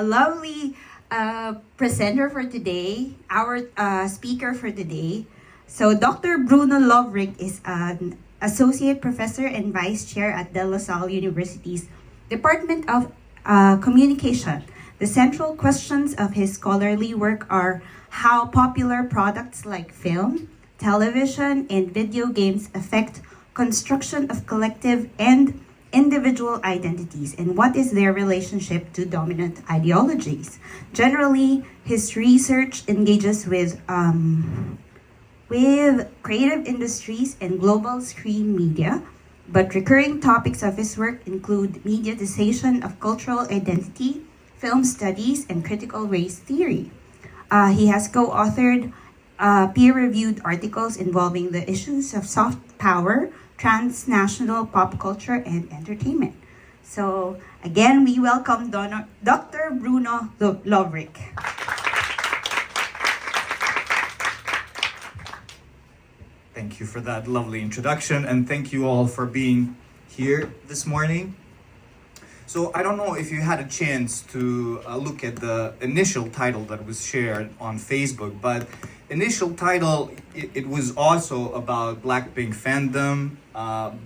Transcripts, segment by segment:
Lovely presenter for today, our speaker for today. So Dr. Bruno Lovric is an associate professor and vice chair at DLSU University's Department of Communication. The central questions of his scholarly work are how popular products like film, television, and video games affect construction of collective and individual identities, and what is their relationship to dominant ideologies. Generally, his research engages with creative industries and global screen media, but recurring topics of his work include mediatization of cultural identity, film studies, and critical race theory. He has co-authored peer-reviewed articles involving the issues of soft power, transnational pop culture, and entertainment. So again, we welcome Dr. Bruno Lovric. Thank you for that lovely introduction, and thank you all for being here this morning. So I don't know if you had a chance to look at the initial title that was shared on Facebook, but initial title, it was also about Blackpink fandom,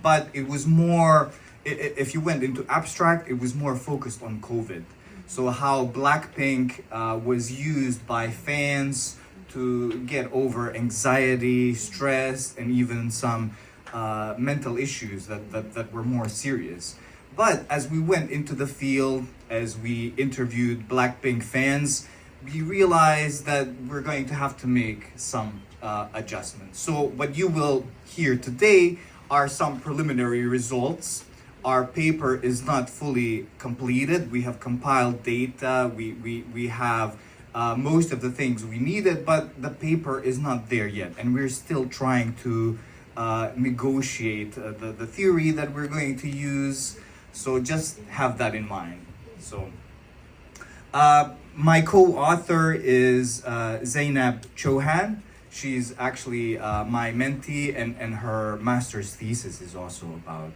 but it was more, if you went into abstract, it was more focused on COVID. So how Blackpink was used by fans to get over anxiety, stress, and even some mental issues that were more serious. But as we went into the field, as we interviewed Blackpink fans, we realized that we're going to have to make some adjustments. So what you will hear today are some preliminary results. Our paper is not fully completed. We have compiled data. We have most of the things we needed, but the paper is not there yet. And we're still trying to negotiate the theory that we're going to use. So just have that in mind. So my co-author is Zainab Chauhan. She's actually my mentee, and her master's thesis is also about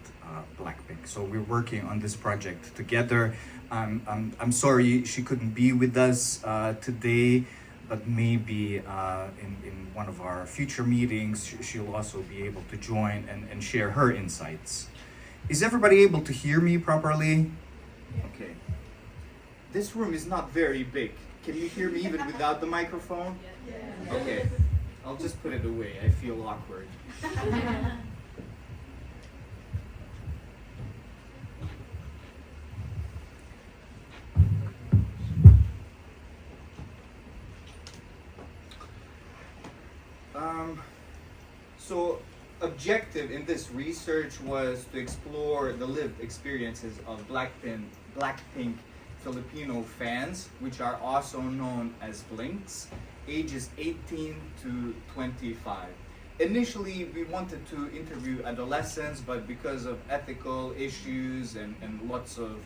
Blackpink. So we're working on this project together. I'm sorry she couldn't be with us today, but maybe in one of our future meetings, she'll also be able to join and share her insights. Is everybody able to hear me properly? Okay. This room is not very big. Can you hear me even without the microphone? Okay. I'll just put it away. I feel awkward. So objective in this research was to explore the lived experiences of Blackpink Filipino fans, which are also known as Blinks, ages 18 to 25. Initially, we wanted to interview adolescents, but because of ethical issues and lots of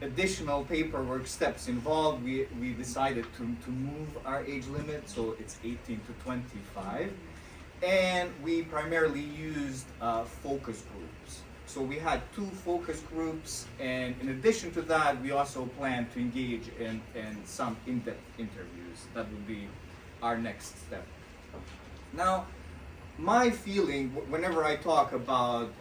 additional paperwork steps involved, we decided to move our age limit, so it's 18 to 25. And we primarily used focus groups. So we had 2 focus groups, and in addition to that, we also plan to engage in some in-depth interviews. That would be our next step. Now, my feeling whenever I talk about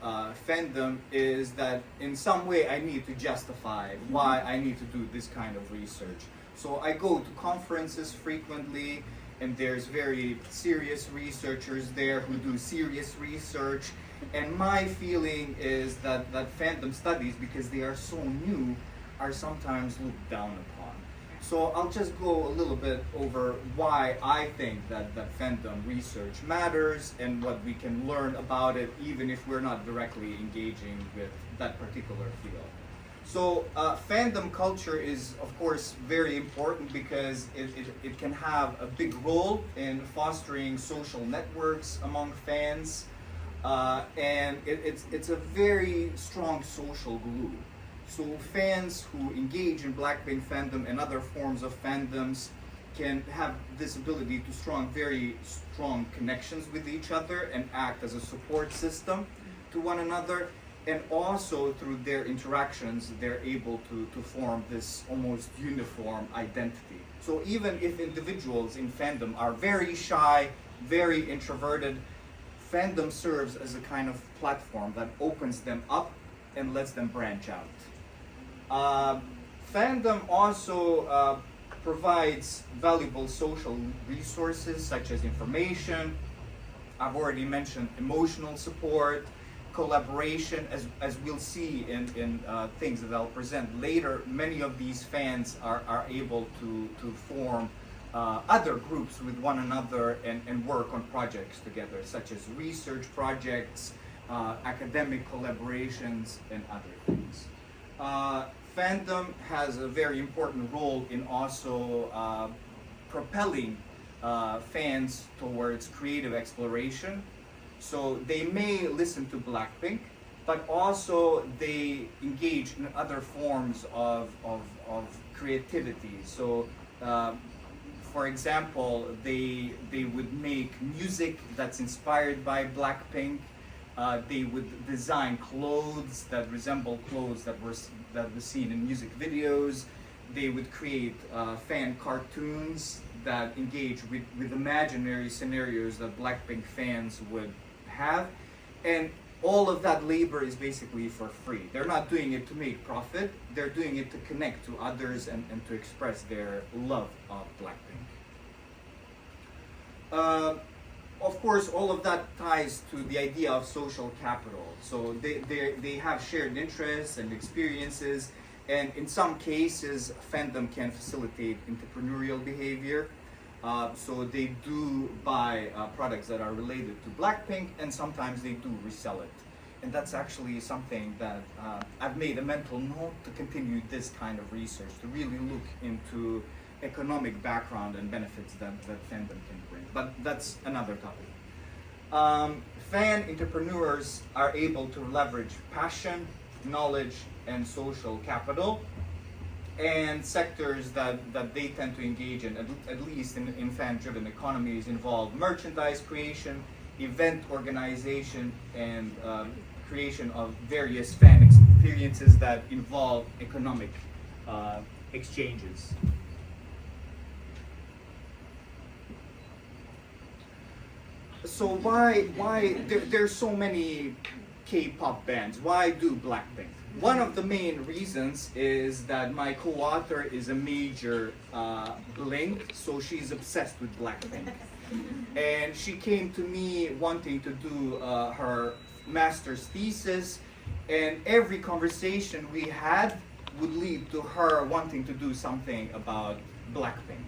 fandom is that in some way I need to justify why I need to do this kind of research. So I go to conferences frequently, and there's very serious researchers there who do serious research. And my feeling is that fandom studies, because they are so new, are sometimes looked down upon. So I'll just go a little bit over why I think that fandom research matters and what we can learn about it, even if we're not directly engaging with that particular field. So fandom culture is, of course, very important because it can have a big role in fostering social networks among fans, and it's a very strong social glue. So fans who engage in Blackpink fandom and other forms of fandoms can have this ability to very strong connections with each other and act as a support system to one another. And also through their interactions, they're able to form this almost uniform identity. So even if individuals in fandom are very shy, very introverted, fandom serves as a kind of platform that opens them up and lets them branch out. Fandom also provides valuable social resources such as information. I've already mentioned emotional support, collaboration, as we'll see in things that I'll present later. Many of these fans are able to form other groups with one another and work on projects together, such as research projects, academic collaborations, and other things. Fandom has a very important role in also propelling fans towards creative exploration. So they may listen to Blackpink, but also they engage in other forms of creativity. So for example, they would make music that's inspired by Blackpink. They would design clothes that resemble clothes that were seen in music videos. They would create fan cartoons that engage with imaginary scenarios that Blackpink fans would have. And all of that labor is basically for free. They're not doing it to make profit. They're doing it to connect to others and to express their love of Blackpink. Of course, all of that ties to the idea of social capital. So they have shared interests and experiences, and in some cases, fandom can facilitate entrepreneurial behavior. So they do buy products that are related to Blackpink, and sometimes they do resell it. And that's actually something that I've made a mental note to continue this kind of research, to really look into economic background and benefits that fandom can bring. But that's another topic. Fan entrepreneurs are able to leverage passion, knowledge, and social capital. And sectors that they tend to engage in, at least in fan-driven economies, involve merchandise creation, event organization, and creation of various fan experiences that involve economic exchanges. So why there's so many K-pop bands? Why do Blackpink? One of the main reasons is that my co-author is a major Blink, so she's obsessed with Blackpink. And she came to me wanting to do her master's thesis, and every conversation we had would lead to her wanting to do something about Blackpink.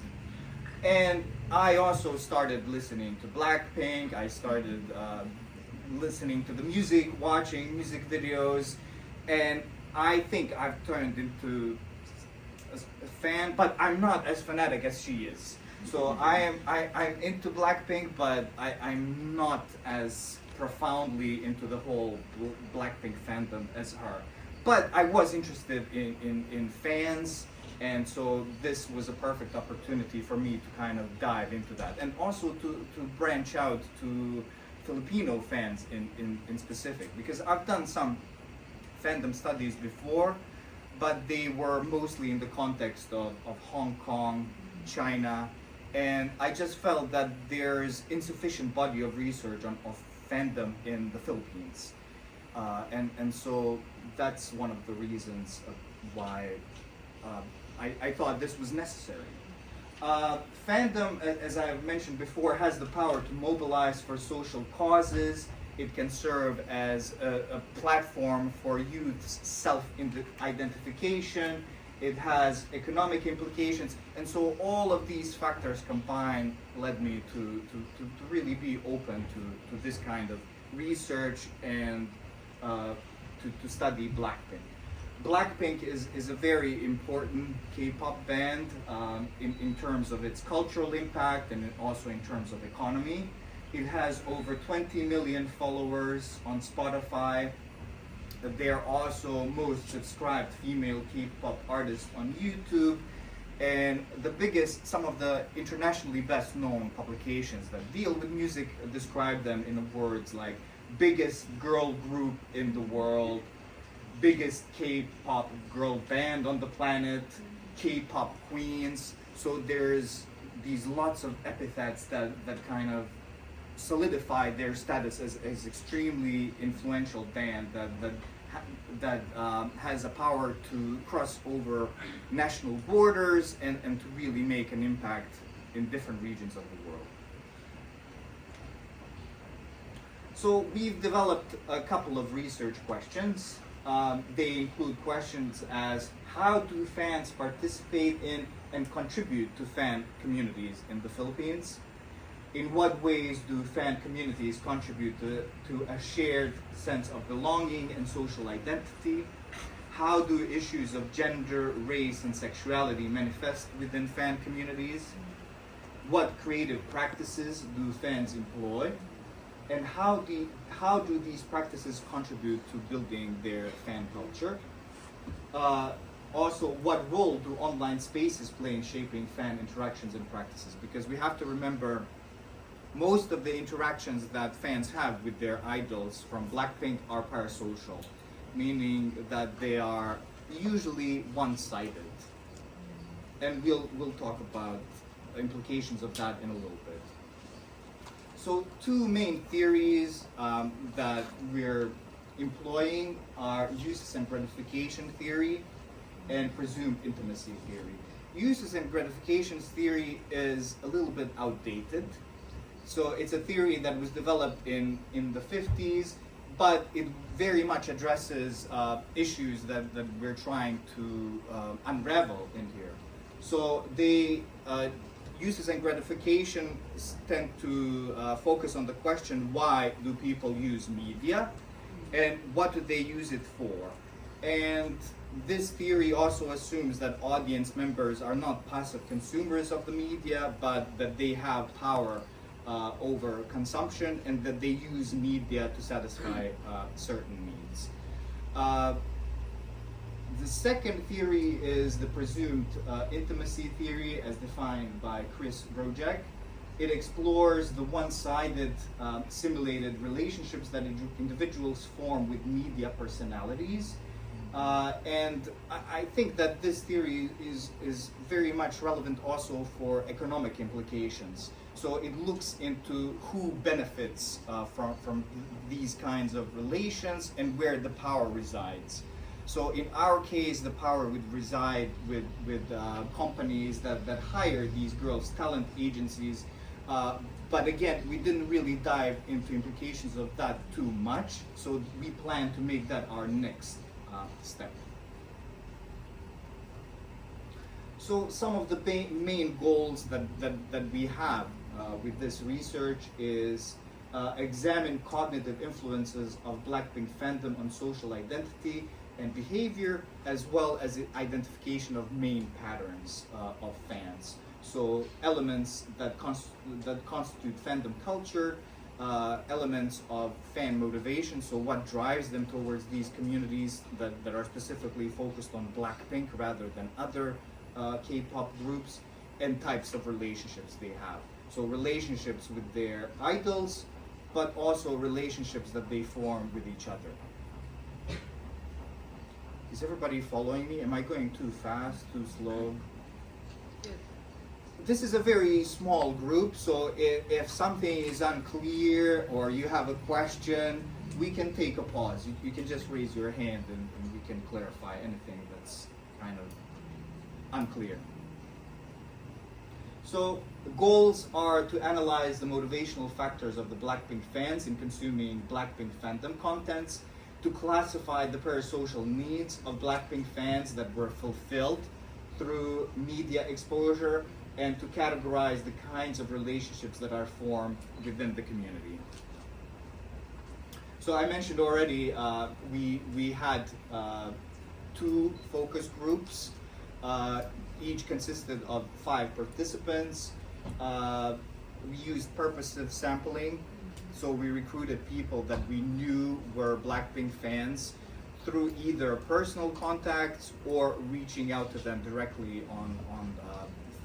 And I also started listening to Blackpink. I started listening to the music, watching music videos, and I think I've turned into a fan, but I'm not as fanatic as she is. So I'm into Blackpink, but I'm not as profoundly into the whole Blackpink fandom as her. But I was interested in fans, and so this was a perfect opportunity for me to kind of dive into that, and also to branch out to Filipino fans in specific, because I've done some fandom studies before, but they were mostly in the context of Hong Kong, China, and I just felt that there's insufficient body of research of fandom in the Philippines. And so that's one of the reasons of why I thought this was necessary. Fandom, as I've mentioned before, has the power to mobilize for social causes. It can serve as a platform for youth's self-identification it has economic implications, and so all of these factors combined led me to really be open to this kind of research and to study Blackpink. Blackpink is a very important K-pop band in terms of its cultural impact and also in terms of economy. It has over 20 million followers on Spotify. They are also most subscribed female K-pop artists on YouTube, and some of the internationally best known publications that deal with music describe them in words like biggest girl group in the world, biggest K-pop girl band on the planet, K-pop queens. So there's these lots of epithets that kind of solidify their status as extremely influential band that has a power to cross over national borders and to really make an impact in different regions of the world. So we've developed a couple of research questions. They include questions as how do fans participate in and contribute to fan communities in the Philippines? In what ways do fan communities contribute to a shared sense of belonging and social identity? How do issues of gender, race, and sexuality manifest within fan communities? What creative practices do fans employ? And how do these practices contribute to building their fan culture? Also, what role do online spaces play in shaping fan interactions and practices? Because we have to remember, most of the interactions that fans have with their idols from Blackpink are parasocial, meaning that they are usually one-sided. And we'll talk about implications of that in a little bit. So two main theories that we're employing are uses and gratification theory and presumed intimacy theory. Uses and gratifications theory is a little bit outdated. So it's a theory that was developed in the 50s, but it very much addresses issues that we're trying to unravel in here. So uses and gratification tend to focus on the question, why do people use media and what do they use it for? And this theory also assumes that audience members are not passive consumers of the media, but that they have power over consumption and that they use media to satisfy certain needs. The second theory is the presumed intimacy theory as defined by Chris Rojek. It explores the one-sided simulated relationships that individuals form with media personalities. And I think that this theory is very much relevant also for economic implications. So it looks into who benefits from these kinds of relations and where the power resides. So in our case, the power would reside with companies that hire these girls, talent agencies. But again, we didn't really dive into implications of that too much. So we plan to make that our next step. So some of the main goals that we have with this research is examine cognitive influences of Blackpink fandom on social identity and behavior, as well as the identification of main patterns of fans. So elements that constitute fandom culture, elements of fan motivation, so what drives them towards these communities that are specifically focused on Blackpink rather than other K-pop groups, and types of relationships they have. So relationships with their idols, but also relationships that they form with each other. Is everybody following me? Am I going too fast, too slow? This is a very small group, so if something is unclear or you have a question, we can take a pause. You can just raise your hand and we can clarify anything that's kind of unclear. So the goals are to analyze the motivational factors of the Blackpink fans in consuming Blackpink fandom contents, to classify the parasocial needs of Blackpink fans that were fulfilled through media exposure, and to categorize the kinds of relationships that are formed within the community. So I mentioned already, we had 2 focus groups. Each consisted of 5 participants. We used purposive sampling, so we recruited people that we knew were Blackpink fans through either personal contacts or reaching out to them directly on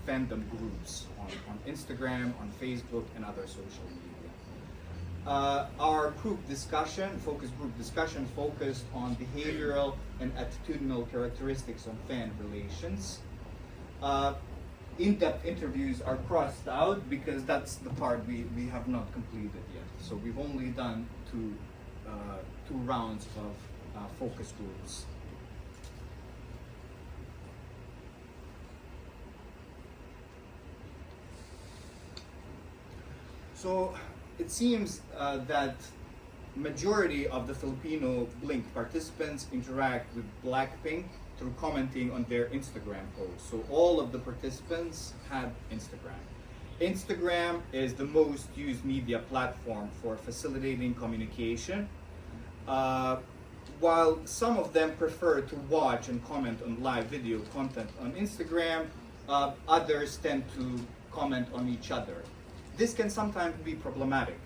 fandom groups on Instagram, on Facebook, and other social media. Our focus group discussion focused on behavioral and attitudinal characteristics of fan relations. In-depth interviews are crossed out because that's the part we have not completed yet. So we've only done two rounds of focus groups. So it seems that majority of the Filipino Blink participants interact with Blackpink through commenting on their Instagram posts. So all of the participants have Instagram. Instagram is the most used media platform for facilitating communication. While some of them prefer to watch and comment on live video content on Instagram, others tend to comment on each other. This can sometimes be problematic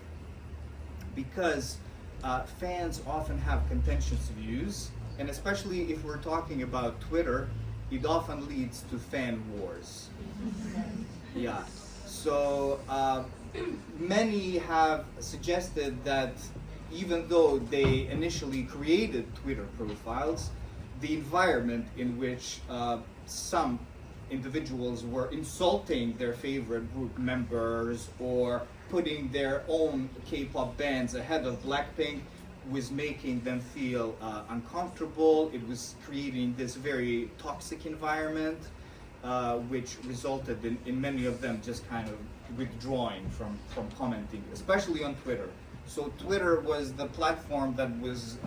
because fans often have contentious views, and especially if we're talking about Twitter, it often leads to fan wars. Yeah. So many have suggested that even though they initially created Twitter profiles, the environment in which some individuals were insulting their favorite group members or putting their own K-pop bands ahead of Blackpink was making them feel uncomfortable. It was creating this very toxic environment, which resulted in many of them just kind of withdrawing from commenting, especially on Twitter. So Twitter was the platform that was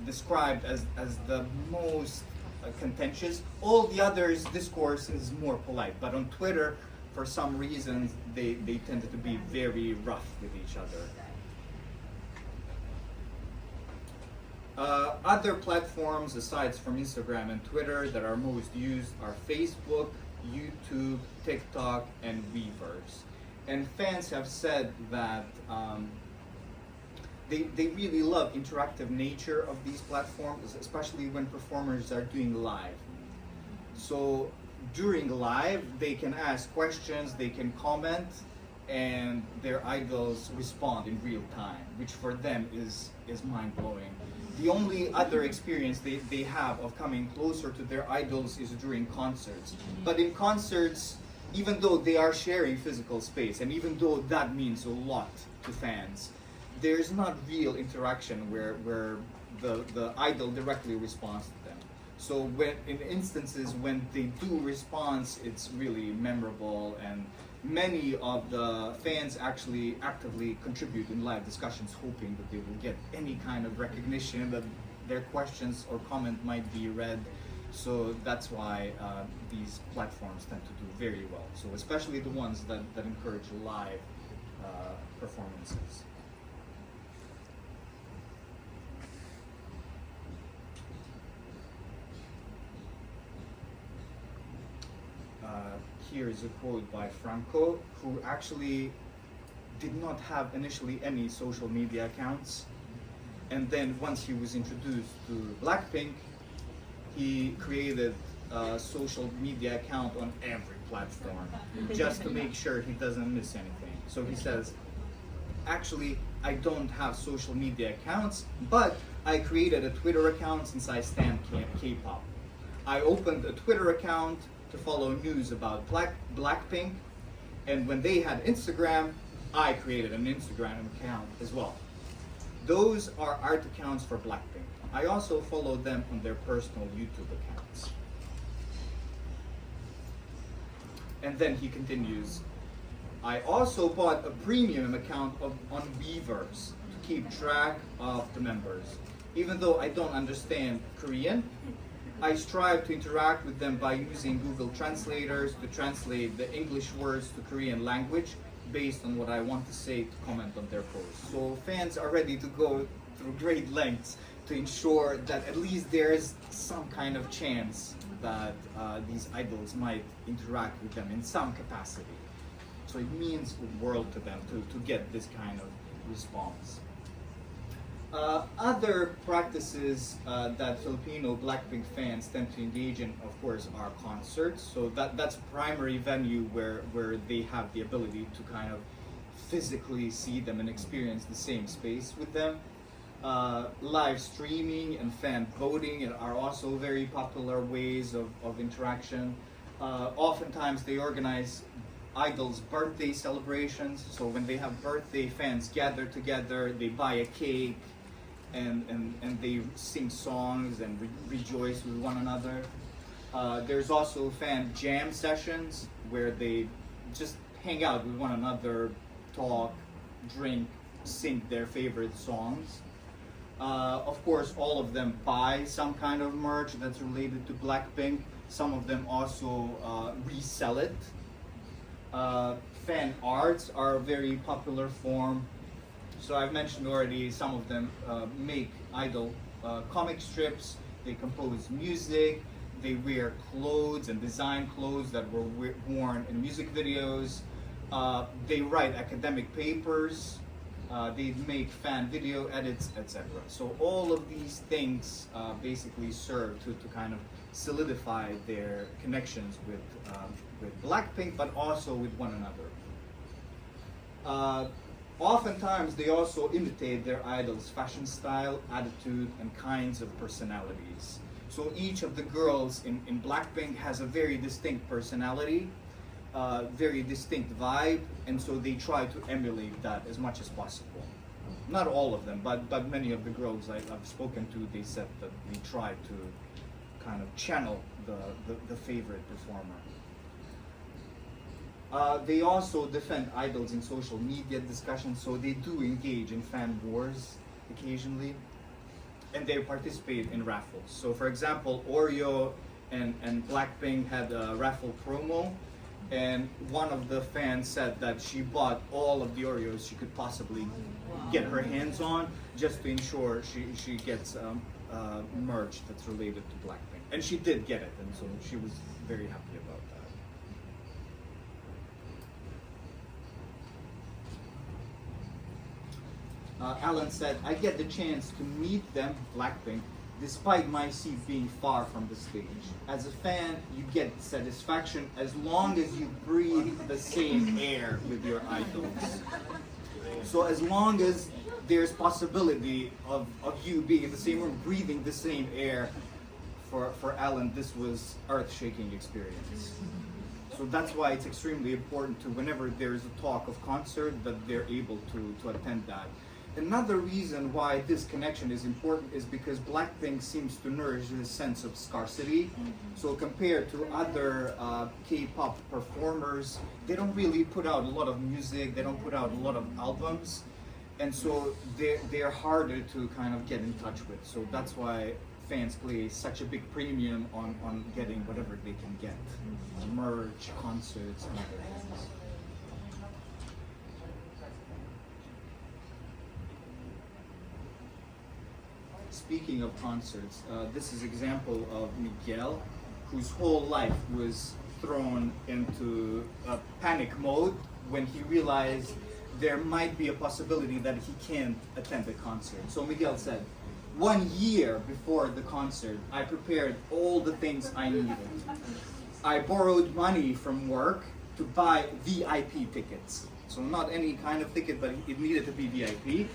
described as the most contentious. All the others' discourse is more polite, but on Twitter, for some reason, they tended to be very rough with each other. Other platforms aside from Instagram and Twitter that are most used are Facebook, YouTube, TikTok, and Weverse. And fans have said that they really love interactive nature of these platforms, especially when performers are doing live. So during live, they can ask questions, they can comment, and their idols respond in real time, which for them is mind-blowing. The only other experience they have of coming closer to their idols is during concerts. But in concerts, even though they are sharing physical space, and even though that means a lot to fans, there's not real interaction where the idol directly responds to them. So when in instances when they do respond, it's really memorable, and many of the fans actually actively contribute in live discussions, hoping that they will get any kind of recognition, that their questions or comment might be read. So that's why these platforms tend to do very well. So especially the ones that encourage live performances. Here is a quote by Franco, who actually did not have initially any social media accounts. And then once he was introduced to Blackpink, he created a social media account on every platform just to make sure he doesn't miss anything. So he says, actually, I don't have social media accounts, but I created a Twitter account since I stan K-pop. I opened a Twitter account to follow news about Blackpink, and when they had Instagram, I created an Instagram account as well. Those are art accounts for Blackpink. I also follow them on their personal YouTube accounts. And then he continues, I also bought a premium account on Weverse to keep track of the members. Even though I don't understand Korean, I strive to interact with them by using Google translators to translate the English words to Korean language based on what I want to say to comment on their posts. So fans are ready to go through great lengths to ensure that at least there's some kind of chance that these idols might interact with them in some capacity. So it means the world to them to get this kind of response. Other practices that Filipino Blackpink fans tend to engage in, of course, are concerts. So that's a primary venue where they have the ability to kind of physically see them and experience the same space with them. Live streaming and fan voting are also very popular ways of interaction. Oftentimes they organize idols' birthday celebrations. So when they have birthday, fans gather together, they buy a cake, and they sing songs and rejoice with one another. There's also fan jam sessions where they just hang out with one another, talk, drink, sing their favorite songs. Of course, all of them buy some kind of merch that's related to Blackpink. Some of them also resell it. Fan arts are a very popular form. So I've mentioned already, some of them make idol comic strips, they compose music, they wear clothes and design clothes that were worn in music videos, they write academic papers, they make fan video edits, etc. So all of these things basically serve to kind of solidify their connections with Blackpink, but also with one another. Oftentimes, they also imitate their idols' fashion style, attitude, and kinds of personalities. So each of the girls in Blackpink has a very distinct personality, very distinct vibe, and so they try to emulate that as much as possible. Not all of them, but many of the girls I've spoken to, they said that they try to kind of channel the favorite performer. They also defend idols in social media discussions, so they do engage in fan wars occasionally, and they participate in raffles. So for example, Oreo and Blackpink had a raffle promo, and one of the fans said that she bought all of the Oreos she could possibly get her hands on just to ensure she gets merch that's related to Blackpink. And she did get it, and so she was very happy about that. Alan said, I get the chance to meet them, Blackpink, despite my seat being far from the stage. As a fan, you get satisfaction as long as you breathe the same air with your idols. So as long as there's possibility of you being in the same room, breathing the same air, for Alan, this was earth-shaking experience. So that's why it's extremely important to, whenever there's a talk of concert, that they're able to attend that. Another reason why this connection is important is because Blackpink seems to nourish this sense of scarcity. So compared to other K-pop performers, they don't really put out a lot of music, they don't put out a lot of albums, and so they're harder to kind of get in touch with. So that's why fans place such a big premium on getting whatever they can get. Merch, concerts, and other things. Speaking of concerts, this is an example of Miguel, whose whole life was thrown into a panic mode when he realized there might be a possibility that he can't attend the concert. So Miguel said, 1 year before the concert, I prepared all the things I needed. I borrowed money from work to buy VIP tickets. So not any kind of ticket, but it needed to be VIP.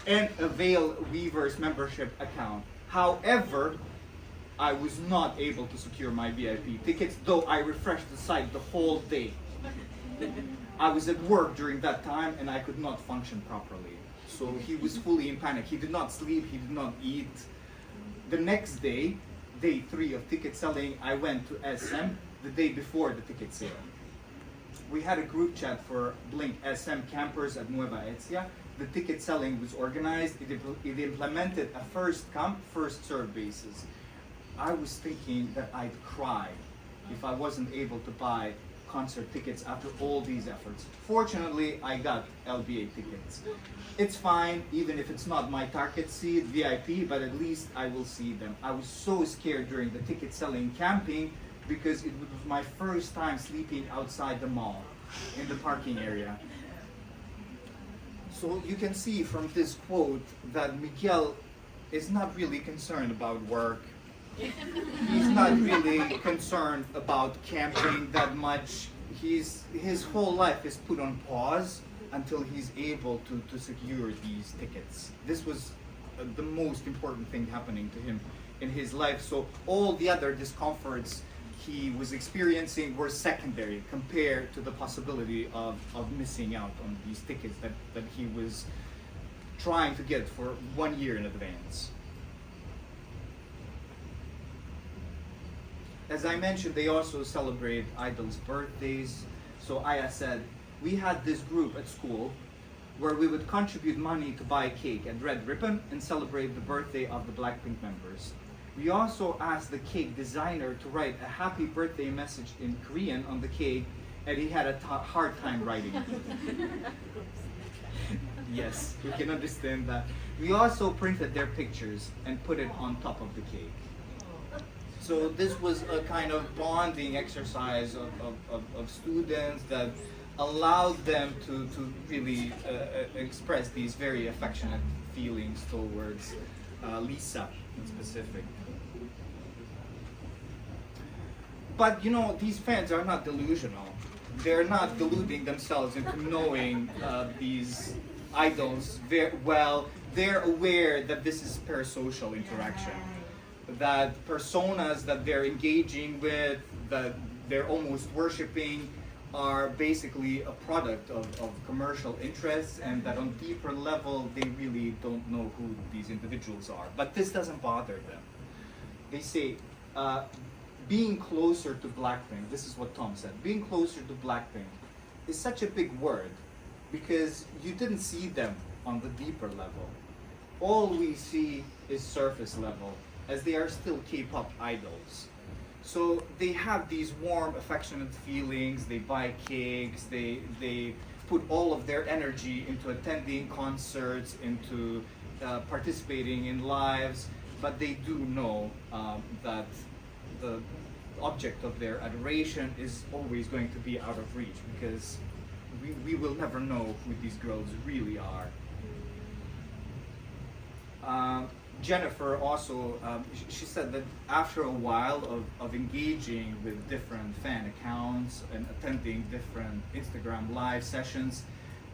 And avail Weaver's membership account. However, I was not able to secure my VIP tickets, though I refreshed the site the whole day. I was at work during that time and I could not function properly. So he was fully in panic. He did not sleep, he did not eat. The next day, day 3 of ticket selling, I went to SM the day before the ticket sale. We had a group chat for Blink SM campers at Nueva Ecija. the ticket selling was organized, it implemented a first come, first served basis. I was thinking that I'd cry if I wasn't able to buy concert tickets after all these efforts. Fortunately, I got LBA tickets. It's fine, even if it's not my target seat, VIP, but at least I will see them. I was so scared during the ticket selling camping because it was my first time sleeping outside the mall in the parking area. So you can see from this quote that Miguel is not really concerned about work. He's not really concerned about camping that much. His whole life is put on pause until he's able to secure these tickets. This was the most important thing happening to him in his life. So all the other discomforts he was experiencing were secondary compared to the possibility of missing out on these tickets that he was trying to get for 1 year in advance. As I mentioned, they also celebrate idols' birthdays. So Aya said, we had this group at school where we would contribute money to buy cake and red ribbon and celebrate the birthday of the Blackpink members. We also asked the cake designer to write a happy birthday message in Korean on the cake, and he had a hard time writing it. Yes, we can understand that. We also printed their pictures and put it on top of the cake. So this was a kind of bonding exercise of students that allowed them to really express these very affectionate feelings towards Lisa in specific. But you know, these fans are not delusional. They're not deluding themselves into knowing these idols very well. They're aware that this is parasocial interaction, that personas that they're engaging with, that they're almost worshiping, are basically a product of commercial interests, and that on deeper level they really don't know who these individuals are. But this doesn't bother them. They say, being closer to Blackpink, this is what Tom said, being closer to Blackpink is such a big word because you didn't see them on the deeper level. All we see is surface level, as they are still K-pop idols. So they have these warm, affectionate feelings, they buy cakes, they put all of their energy into attending concerts, into participating in lives, but they do know that the object of their adoration is always going to be out of reach, because we will never know who these girls really are. Jennifer also, she said that after a while of engaging with different fan accounts and attending different Instagram live sessions,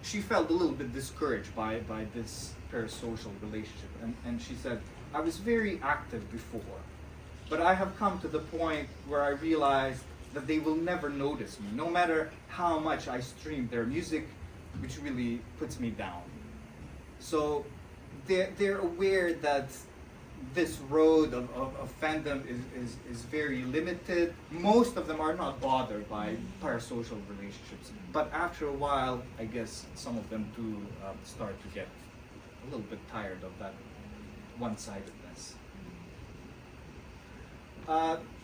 she felt a little bit discouraged by this parasocial relationship. And she said, I was very active before, but I have come to the point where I realized that they will never notice me, no matter how much I stream their music, which really puts me down. So they're aware that this road of fandom is very limited. Most of them are not bothered by parasocial relationships, but after a while, I guess some of them do start to get a little bit tired of that one-sidedness.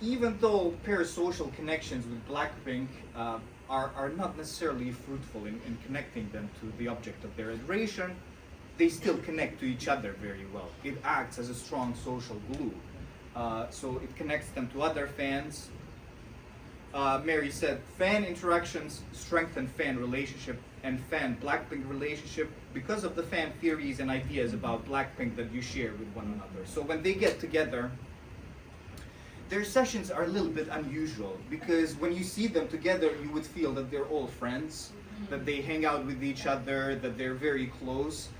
Even though parasocial connections with Blackpink are not necessarily fruitful in connecting them to the object of their adoration, they still connect to each other very well. It acts as a strong social glue. So it connects them to other fans. Mary said, fan interactions strengthen fan relationship and fan Blackpink relationship because of the fan theories and ideas about Blackpink that you share with one another. So when they get together, their sessions are a little bit unusual, because when you see them together, you would feel that they're all friends, that they hang out with each other, that they're very close.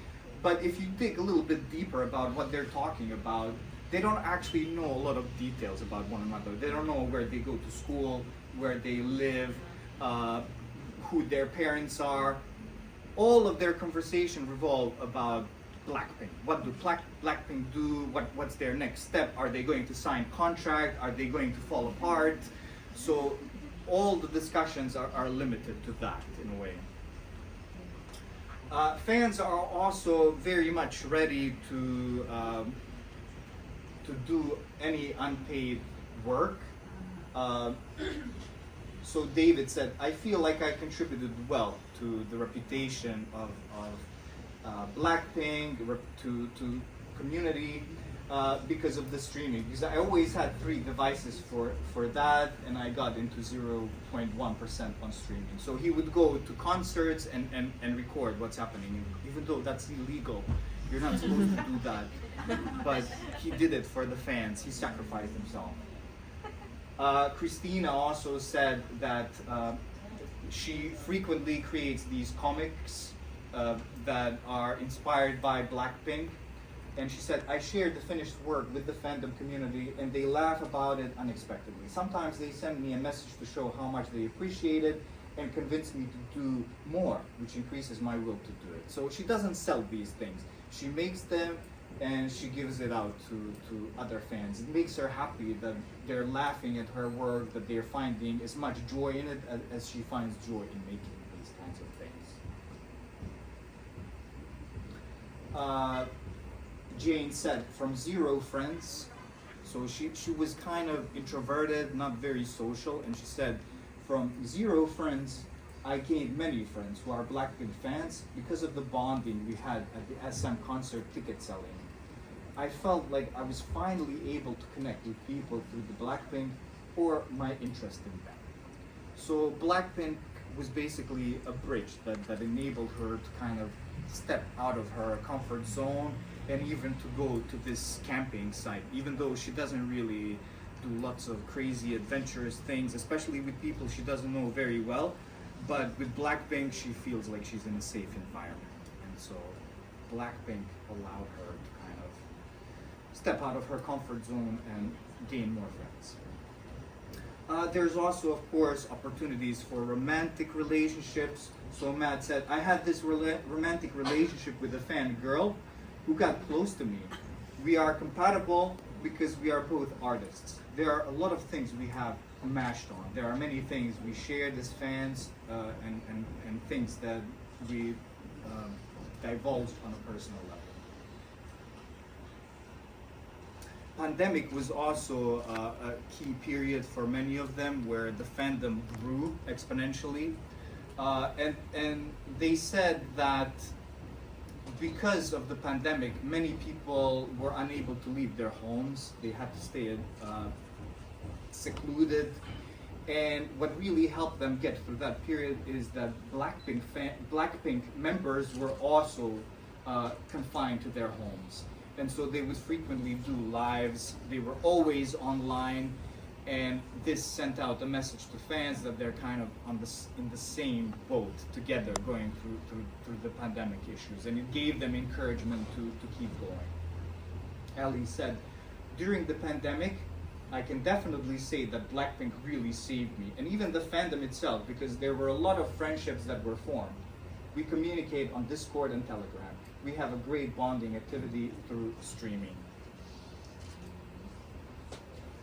But if you dig a little bit deeper about what they're talking about, they don't actually know a lot of details about one another. They don't know where they go to school, where they live, who their parents are. All of their conversation revolve about Blackpink. What do Blackpink do? What's their next step? Are they going to sign contract? Are they going to fall apart? So all the discussions are limited to that in a way. Fans are also very much ready to do any unpaid work. Uh, so David said, I feel like I contributed well to the reputation of Blackpink, to community, because of the streaming. Because I always had 3 devices for that, and I got into 0.1% on streaming. So he would go to concerts and record what's happening, even though that's illegal. You're not supposed to do that. But he did it for the fans. He sacrificed himself. Christina also said that she frequently creates these comics that are inspired by Blackpink. And she said, I shared the finished work with the fandom community and they laugh about it unexpectedly. Sometimes they send me a message to show how much they appreciate it and convince me to do more, which increases my will to do it. So she doesn't sell these things. She makes them and she gives it out to other fans. It makes her happy that they're laughing at her work, that they're finding as much joy in it as she finds joy in making these kinds of things. Jane said, from 0 friends, so she was kind of introverted, not very social, and she said, from 0 friends, I gained many friends who are Blackpink fans because of the bonding we had at the SM concert ticket selling. I felt like I was finally able to connect with people through the Blackpink or my interest in them. So Blackpink was basically a bridge that enabled her to kind of step out of her comfort zone and even to go to this camping site, even though she doesn't really do lots of crazy adventurous things, especially with people she doesn't know very well. But with Blackpink, she feels like she's in a safe environment. And so Blackpink allowed her to kind of step out of her comfort zone and gain more friends. There's also, of course, opportunities for romantic relationships. So Matt said, I had this romantic relationship with a fan girl who got close to me. We are compatible because we are both artists. There are a lot of things we have mashed on. There are many things we shared as fans and things that we divulged on a personal level. Pandemic was also a key period for many of them where the fandom grew exponentially. And they said that because of the pandemic, many people were unable to leave their homes. They had to stay secluded. And what really helped them get through that period is that Blackpink members were also confined to their homes. And so they would frequently do lives. They were always online. And this sent out a message to fans that they're kind of in the same boat together going through the pandemic issues. And it gave them encouragement to keep going. Ellie said, during the pandemic, I can definitely say that Blackpink really saved me. And even the fandom itself, because there were a lot of friendships that were formed. We communicate on Discord and Telegram. We have a great bonding activity through streaming.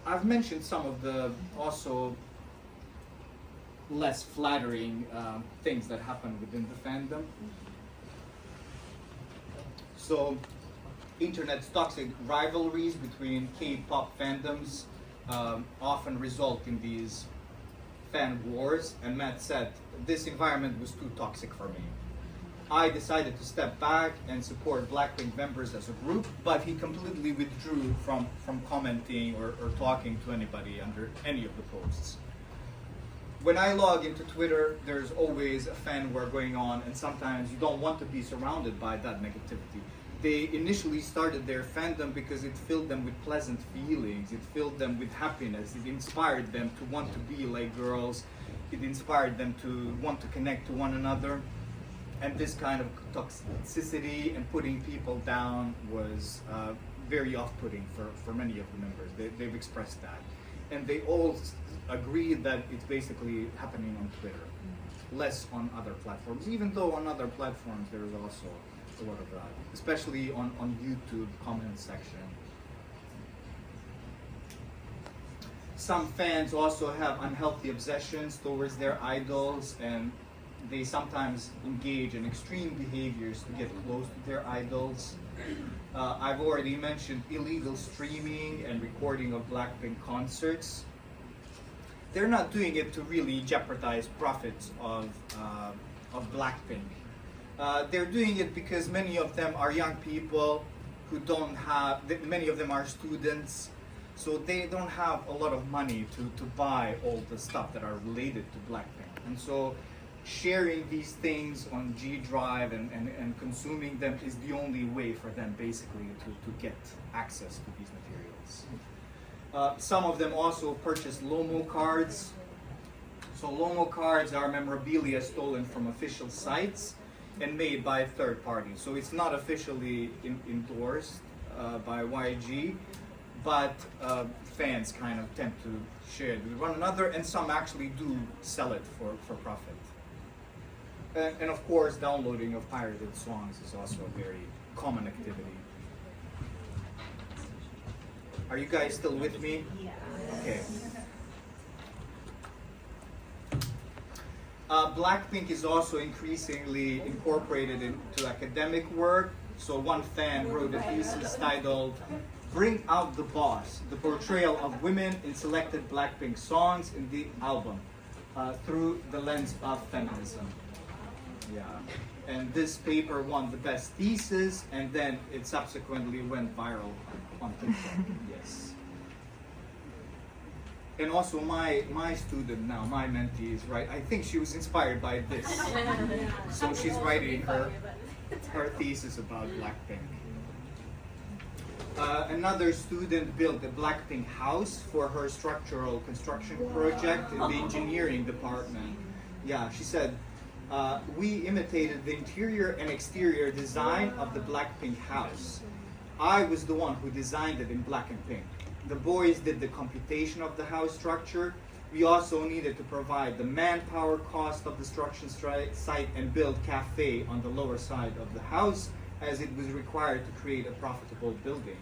I've mentioned some of the also less flattering things that happen within the fandom. So, internet's toxic rivalries between K-pop fandoms often result in these fan wars. And Matt said, this environment was too toxic for me. I decided to step back and support Blackpink members as a group, but he completely withdrew from commenting or talking to anybody under any of the posts. When I log into Twitter, there's always a fan war going on, and sometimes you don't want to be surrounded by that negativity. They initially started their fandom because it filled them with pleasant feelings, it filled them with happiness, it inspired them to want to be like girls, it inspired them to want to connect to one another. And this kind of toxicity and putting people down was very off-putting for many of the members. They've expressed that. And they all agree that it's basically happening on Twitter, less on other platforms, even though on other platforms there is also a lot of that, especially on YouTube comment section. Some fans also have unhealthy obsessions towards their idols, and They sometimes engage in extreme behaviors to get close to their idols. I've already mentioned illegal streaming and recording of Blackpink concerts. They're not doing it to really jeopardize profits of Blackpink. They're doing it because many of them are young people who don't have, many of them are students, so they don't have a lot of money to buy all the stuff that are related to Blackpink. And so sharing these things on G Drive and consuming them is the only way for them basically to get access to these materials. Some of them also purchase Lomo cards. So Lomo cards are memorabilia stolen from official sites and made by third parties. So it's not officially endorsed by YG, but fans kind of tend to share it with one another, and some actually do sell it for profit. And of course, downloading of pirated songs is also a very common activity. Are you guys still with me? Yeah. Okay. Blackpink is also increasingly incorporated into academic work. So one fan wrote a thesis titled "Bring Out the Boss: The Portrayal of Women in Selected Blackpink Songs in the Album Through the Lens of Feminism." Yeah, and this paper won the best thesis, and then it subsequently went viral on TikTok. Yes. And also my student now, my mentee is right. I think she was inspired by this. So she's writing her thesis about Blackpink. Another student built a Blackpink house for her structural construction project in the engineering department. Yeah, she said, we imitated the interior and exterior design of the Blackpink house. I was the one who designed it in black and pink. The boys did the computation of the house structure. We also needed to provide the manpower cost of the construction site and build cafe on the lower side of the house, as it was required to create a profitable building.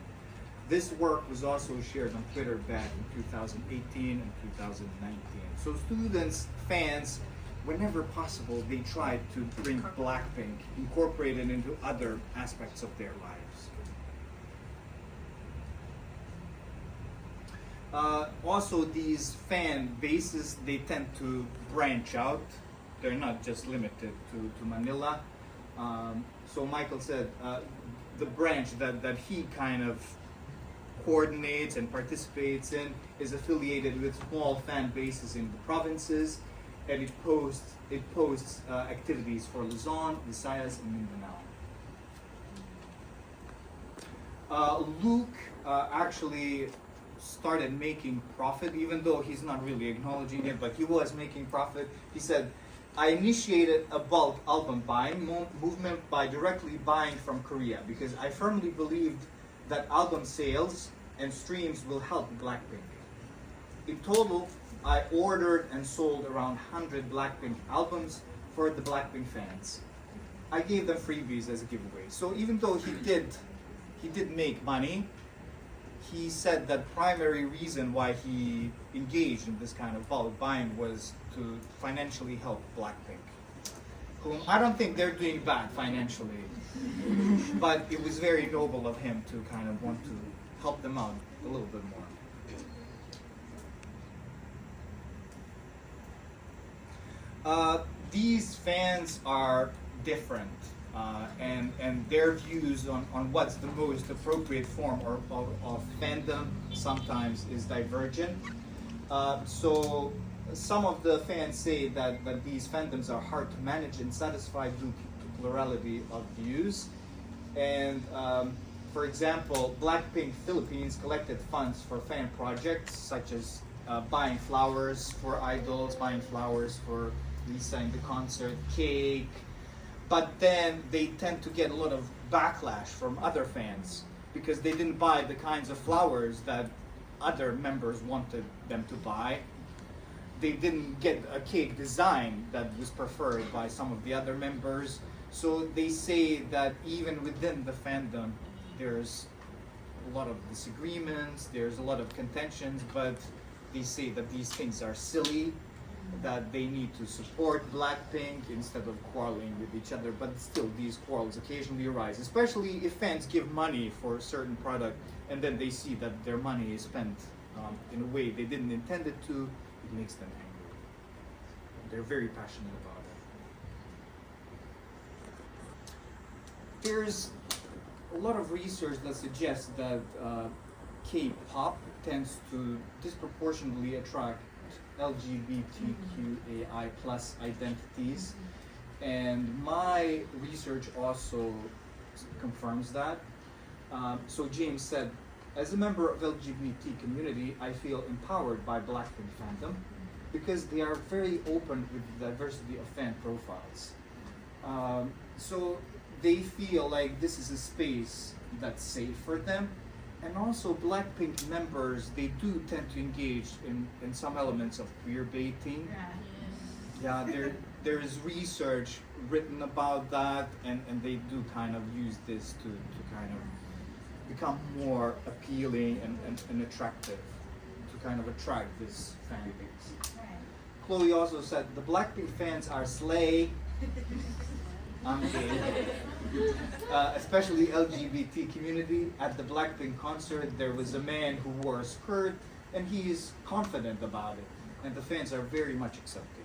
This work was also shared on Twitter back in 2018 and 2019. So students, fans, whenever possible, they tried to bring Blackpink, incorporate it into other aspects of their lives. Also, these fan bases, they tend to branch out. They're not just limited to Manila. So Michael said the branch that he kind of coordinates and participates in is affiliated with small fan bases in the provinces, and it posts activities for Luzon, Visayas, and Mindanao. Luke actually started making profit, even though he's not really acknowledging it, but he was making profit. He said, I initiated a bulk album buying movement by directly buying from Korea because I firmly believed that album sales and streams will help Blackpink. In total, I ordered and sold around 100 Blackpink albums for the Blackpink fans. I gave them freebies as a giveaway. So even though he did make money, he said that primary reason why he engaged in this kind of bulk buying was to financially help Blackpink, whom I don't think they're doing bad financially, but it was very noble of him to kind of want to help them out a little bit more. These fans are different. And their views on what's the most appropriate form of fandom sometimes is divergent. So some of the fans say that these fandoms are hard to manage and satisfy due to plurality of views. And for example, Blackpink Philippines collected funds for fan projects such as buying flowers for idols, buying flowers for Lisa in the concert, cake. But then they tend to get a lot of backlash from other fans because they didn't buy the kinds of flowers that other members wanted them to buy. They didn't get a cake design that was preferred by some of the other members. So they say that even within the fandom, there's a lot of disagreements, there's a lot of contentions, but they say that these things are silly that they need to support Blackpink instead of quarreling with each other, but still these quarrels occasionally arise, especially if fans give money for a certain product and then they see that their money is spent in a way they didn't intend it to. It makes them angry. They're very passionate about it. There's a lot of research that suggests that K-pop tends to disproportionately attract LGBTQAI plus identities, and my research also confirms that. So James said, as a member of LGBT community, I feel empowered by Blackpink fandom because they are very open with the diversity of fan profiles. So they feel like this is a space that's safe for them. And also Blackpink members, they do tend to engage in some elements of queer baiting. Yeah, there is research written about that, and they do kind of use this to kind of become more appealing and attractive, to kind of attract this fan base. Chloe also said, the Blackpink fans are slay. I'm kidding. Especially LGBT community. At the Blackpink concert, there was a man who wore a skirt, and he is confident about it, and the fans are very much accepting.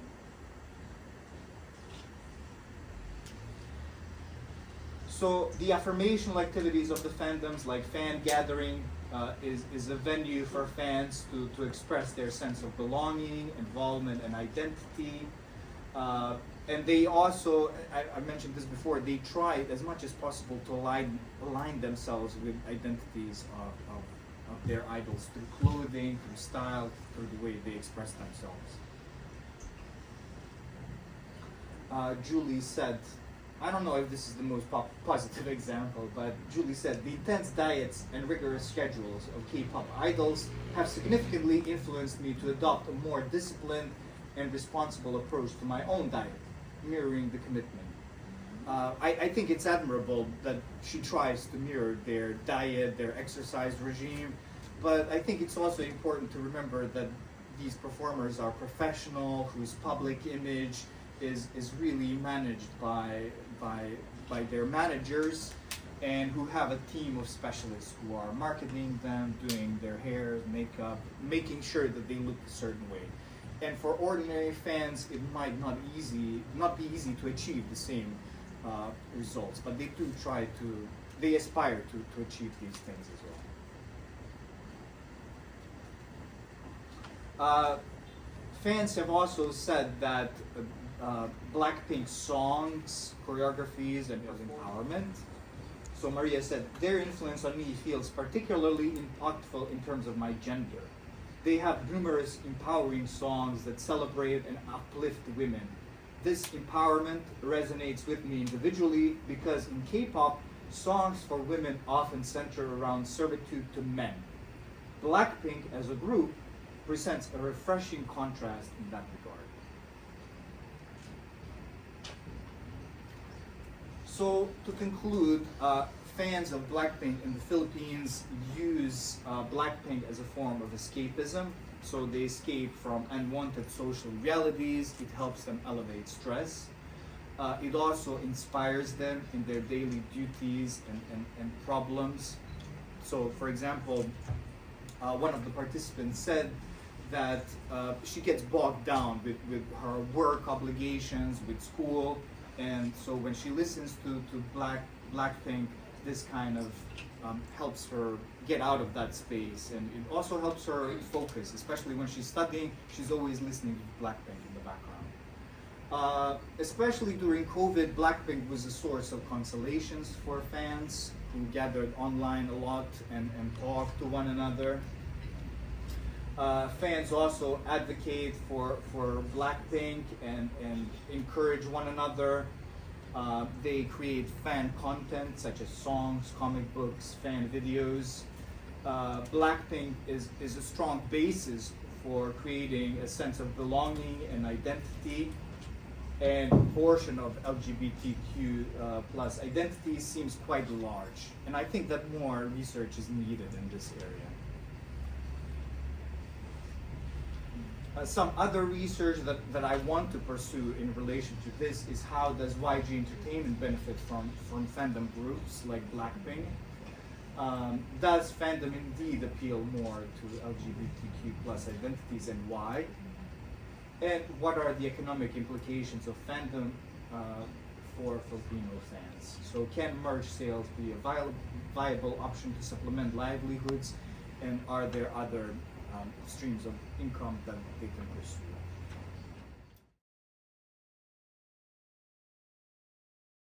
So the affirmational activities of the fandoms, like fan gathering, is a venue for fans to express their sense of belonging, involvement, and identity. And they also, I mentioned this before, they try as much as possible to align themselves with identities of their idols through clothing, through style, through the way they express themselves. Julie said, I don't know if this is the most positive example, but Julie said, the intense diets and rigorous schedules of K-pop idols have significantly influenced me to adopt a more disciplined and responsible approach to my own diet, mirroring the commitment. I think it's admirable that she tries to mirror their diet, their exercise regime, but I think it's also important to remember that these performers are professional, whose public image is really managed by their managers, and who have a team of specialists who are marketing them, doing their hair, makeup, making sure that they look a certain way. And for ordinary fans, it might not be easy to achieve the same results, but they do they aspire to achieve these things as well. Fans have also said that Blackpink songs, choreographies, and empowerment. So Maria said, their influence on me feels particularly impactful in terms of my gender. They have numerous empowering songs that celebrate and uplift women. This empowerment resonates with me individually because in K-pop, songs for women often center around servitude to men. Blackpink as a group presents a refreshing contrast in that regard. So to conclude, fans of Blackpink in the Philippines use Blackpink as a form of escapism. So they escape from unwanted social realities. It helps them elevate stress. It also inspires them in their daily duties and problems. So for example, one of the participants said that she gets bogged down with her work obligations, with school, and so when she listens to Blackpink, this kind of helps her get out of that space, and it also helps her focus, especially when she's studying. She's always listening to Blackpink in the background. Especially during COVID, Blackpink was a source of consolations for fans who gathered online a lot and talked to one another. Fans also advocate for Blackpink and encourage one another. They create fan content such as songs, comic books, fan videos. Blackpink is a strong basis for creating a sense of belonging and identity, and portion of LGBTQ plus identity seems quite large. And I think that more research is needed in this area. Some other research that I want to pursue in relation to this is how does YG Entertainment benefit from fandom groups like Blackpink? Does fandom indeed appeal more to LGBTQ plus identities, and why? And what are the economic implications of fandom for Filipino fans? So can merch sales be a viable option to supplement livelihoods, and are there other streams of income that they can pursue?